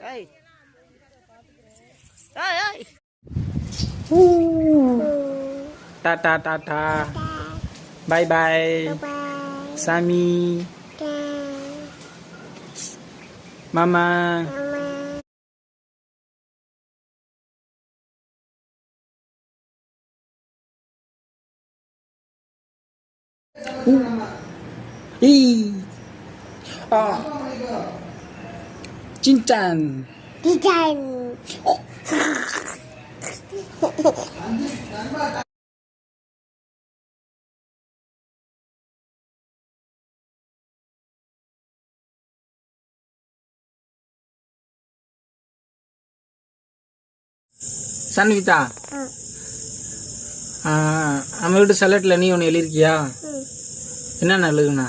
ஏய் ஏய் Tata tata bye by சாமி மாமா Cincang. Cincang. Sanvita. நம்ம வீட்டு சலட்ல நீ ஒன்று எழுதிருக்கியா? என்ன எழுதுனா?